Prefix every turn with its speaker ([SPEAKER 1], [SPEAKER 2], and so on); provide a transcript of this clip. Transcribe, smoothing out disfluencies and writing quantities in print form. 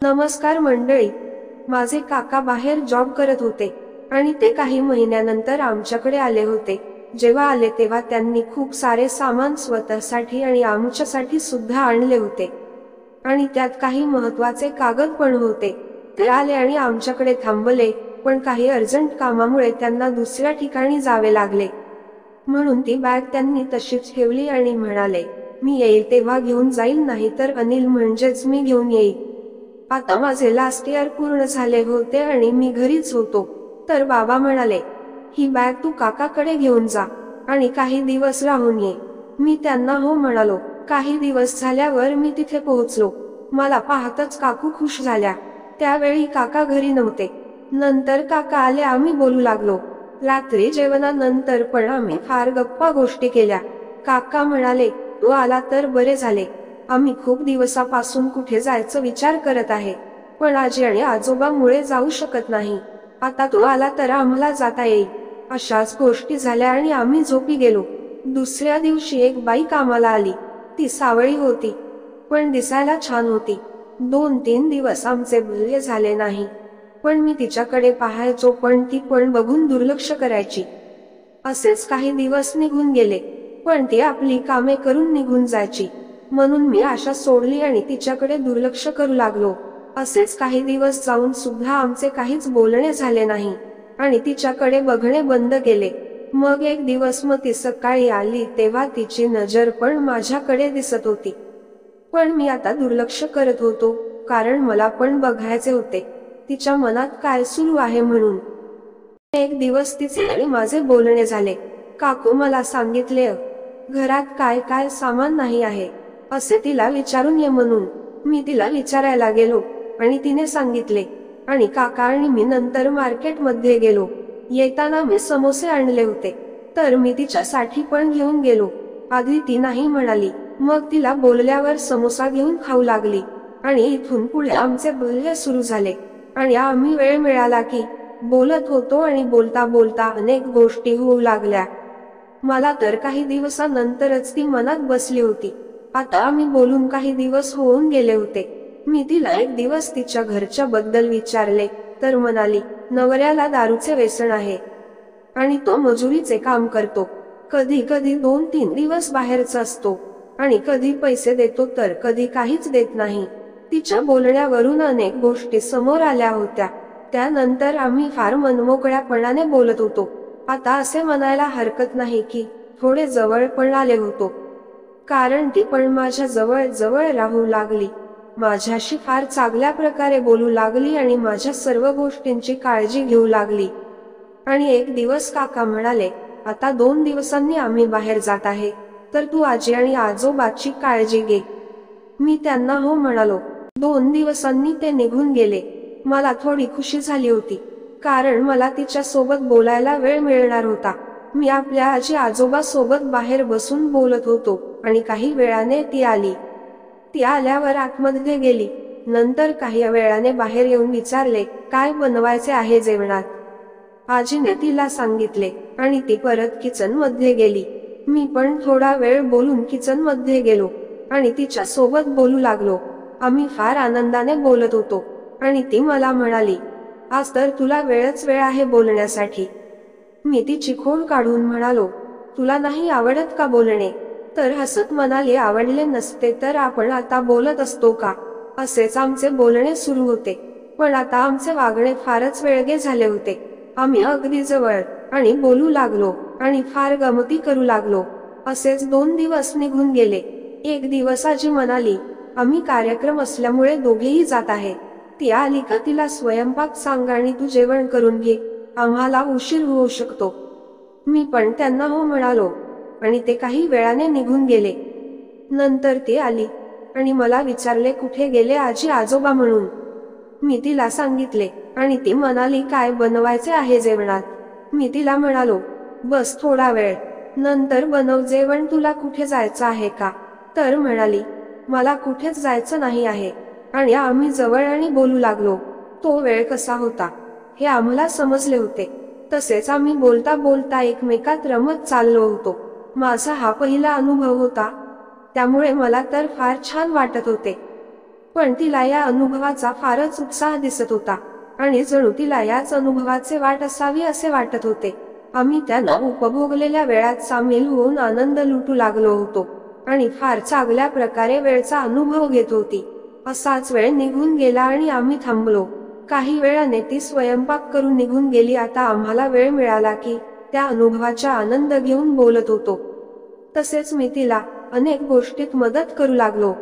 [SPEAKER 1] नमस्कार मंडळी. माझे काका बाहेर जॉब करत होते आणि ते काही महिन्यानंतर आमच्याकडे आले होते. जेव्हा आले तेव्हा त्यांनी खूप सारे सामान स्वतःसाठी आणि आमच्यासाठी सुद्धा आणले होते आणि त्यात काही महत्त्वाचे कागद पण होते. ते आले आणि आमच्याकडे थांबले, पण काही अर्जंट कामामुळे त्यांना दुसऱ्या ठिकाणी जावे लागले. म्हणून ती बॅग त्यांनी तशीच ठेवली आणि म्हणाले, मी येईल तेव्हा घेऊन जाईल, नाही तर अनिल म्हणजेच मी घेऊन येईल. आता माझे लास्ट इयर पूर्ण झाले होते आणि मी घरीच होतो. तर बाबा म्हणाले, ही बॅग तू काकाकडे घेऊन जा आणि काही दिवस राहून ये. मी त्यांना हो म्हणालो. काही दिवस झाल्यावर मी तिथे पोहोचलो. मला पाहतच काकू खुश झाल्या. त्यावेळी काका घरी नव्हते. नंतर काका आले, आम्ही बोलू लागलो. रात्री जेवणानंतर पण आम्ही फार गप्पा गोष्टी केल्या. काका म्हणाले, तू आला तर बरे झाले. आम्ही खूप दिवसापासून कुठे जायचं विचार करत आहे, पण आजी आणि आजोबामुळे जाऊ शकत नाही. आता तू आला तर आम्हाला जाता येईल. अशाच गोष्टी झाल्या आणि आम्ही झोपी गेलो. दुसऱ्या दिवशी एक बाई कामाला आली. ती सावळी होती, पण दिसायला छान होती. 2-3 दिवस आमचे बोलणे झाले नाही, पण मी तिच्याकडे पाहायचो, पण ती पण बघून दुर्लक्ष करायची. असेच काही दिवस निघून गेले, पण ती आपली कामे करून निघून जायची. म्हणून मी आशा सोडली आणि तिच्याकडे दुर्लक्ष करू लागलो. असेच काही दिवस जाऊन सुद्धा आमचे काहीच बोलणे झाले नाही आणि तिच्याकडे बघणे बंद केले. मग एक दिवस ती सकाळी आली तेव्हा तिची नजर पण माझ्याकडे दिसत होती, पण मी आता दुर्लक्ष करत होतो, कारण मला पण बघायचे होते तिच्या मनात काय सुरू आहे म्हणून. एक दिवस तिचे आणि माझे बोलणे झाले. काकू मला सांगितले, घरात काय काय सामान नाही आहे असे तिला विचारून ये म्हणून. मी तिला विचारायला गेलो आणि तिने सांगितले आणि काका आणि मी नंतर मार्केटमध्ये गेलो. येताना मी समोसे आणले होते, तर मी तिच्यासाठी पण घेऊन गेलो. आधी ती नाही म्हणाली, मग तिला बोलल्यावर समोसा घेऊन खाऊ लागली आणि इथून पुढे आमचे बोलणे सुरू झाले आणि आम्ही वेळ मिळाला की बोलत होतो आणि बोलता बोलता अनेक गोष्टी होऊ लागल्या. मला तर काही दिवसानंतरच ती मनात बसली होती. आता आम्ही बोलून काही दिवस होऊन गेले होते. मी तिला एक दिवस तिच्या घरच्या बद्दल विचारले, तर म्हणाली, नवऱ्याला दारूचे व्यसन आहे आणि तो मजुरीचे काम करतो. कधी कधी 2-3 दिवस बाहेरच असतो आणि कधी पैसे देतो तर कधी काहीच देत नाही. तिच्या बोलण्यावरून अनेक गोष्टी समोर आल्या होत्या. त्यानंतर आम्ही फार मनमोकळ्यापणाने बोलत होतो. आता असे म्हणायला हरकत नाही की थोडे जवळ पण आले होतो, कारण ती पण माझ्या जवळ जवळ राहू लागली. माझ्याशी फार चांगल्या प्रकारे बोलू लागली आणि माझ्या सर्व गोष्टींची काळजी घेऊ लागली. आणि एक दिवस काका म्हणाले, आता 2 दिवसांनी आम्ही बाहेर जात आहे, तर तू आजी आणि आजोबाची काळजी घे. मी त्यांना हो म्हणालो. 2 दिवसांनी ते निघून गेले. मला थोडी खुशी झाली होती, कारण मला तिच्या सोबत बोलायला वेळ मिळणार होता. मी आपल्या आजी आजोबा सोबत बाहेर बसून बोलत होतो आणि काही वेळाने ती आली. ती आल्यावर आतमध्ये गेली. नंतर काही वेळाने बाहेर येऊन विचारले, काय बनवायचे आहे जेवणात. आजीने तिला सांगितले आणि ती परत किचन मध्ये गेली. मी पण थोडा वेळ बोलून किचन मध्ये गेलो आणि तिच्या सोबत बोलू लागलो. आम्ही फार आनंदाने बोलत होतो आणि ती मला म्हणाली, आज तर तुला वेळच वेळ आहे बोलण्यासाठी. मी तिची खोड काढून म्हणालो, तुला नाही आवडत का बोलणे. तर हसत म्हणाली, आवडले नसते तर आपण आता बोलत असतो का. असेच आमचे बोलणे सुरू होते, पण आता आमचे वागणे फारच वेगळे झाले होते. आम्ही अगदी जवळ आणि बोलू लागलो आणि फार गमती करू लागलो. असेच 2 दिवस निघून गेले. एक दिवस आजी म्हणाली, आम्ही कार्यक्रम असल्यामुळे दोघेही जात आहे. ती आली का तिला स्वयंपाक सांग आणि तू जेवण करून घे, आम्हाला उशीर होऊ शकतो. मी पण त्यांना हो म्हणालो आणि ते काही वेळाने निघून गेले. नंतर ती आली आणि मला विचारले, कुठे गेले आजी आजोबा म्हणून. मी तिला सांगितले आणि ती म्हणाली, काय बनवायचे आहे जेवणात. मी तिला म्हणालो, बस थोडा वेळ, नंतर बनव जेवण. तुला कुठे जायचं आहे का. तर म्हणाली, मला कुठेच जायचं नाही आहे. आणि आम्ही जवळ आणि बोलू लागलो. तो वेळ कसा होता हे आम्हाला समजले होते. तसेच आम्ही बोलता बोलता एकमेकात रमत चाललो होतो. माझा हा पहिला अनुभव होता, त्यामुळे मला तर फार छान वाटत होते. पण तिला या अनुभवाचा फारच उत्साह दिसत होता आणि जणू तिला याच अनुभवाचे वाट असावी असे वाटत होते. आम्ही त्यानं उपभोगलेल्या वेळात सामील होऊन आनंद लुटू लागलो होतो आणि फार चांगल्या प्रकारे वेळचा अनुभव घेत होती. असाच वेळ निघून गेला आणि आम्ही थांबलो. काही वेळाने ती स्वयंपाक करून निघून गेली. आता आम्हाला वेळ मिळाला की त्या अनुभवाचा आनंद घेऊन बोलत होतो. तसेच मी तिला अनेक गोष्टीत मदत करू लागलो.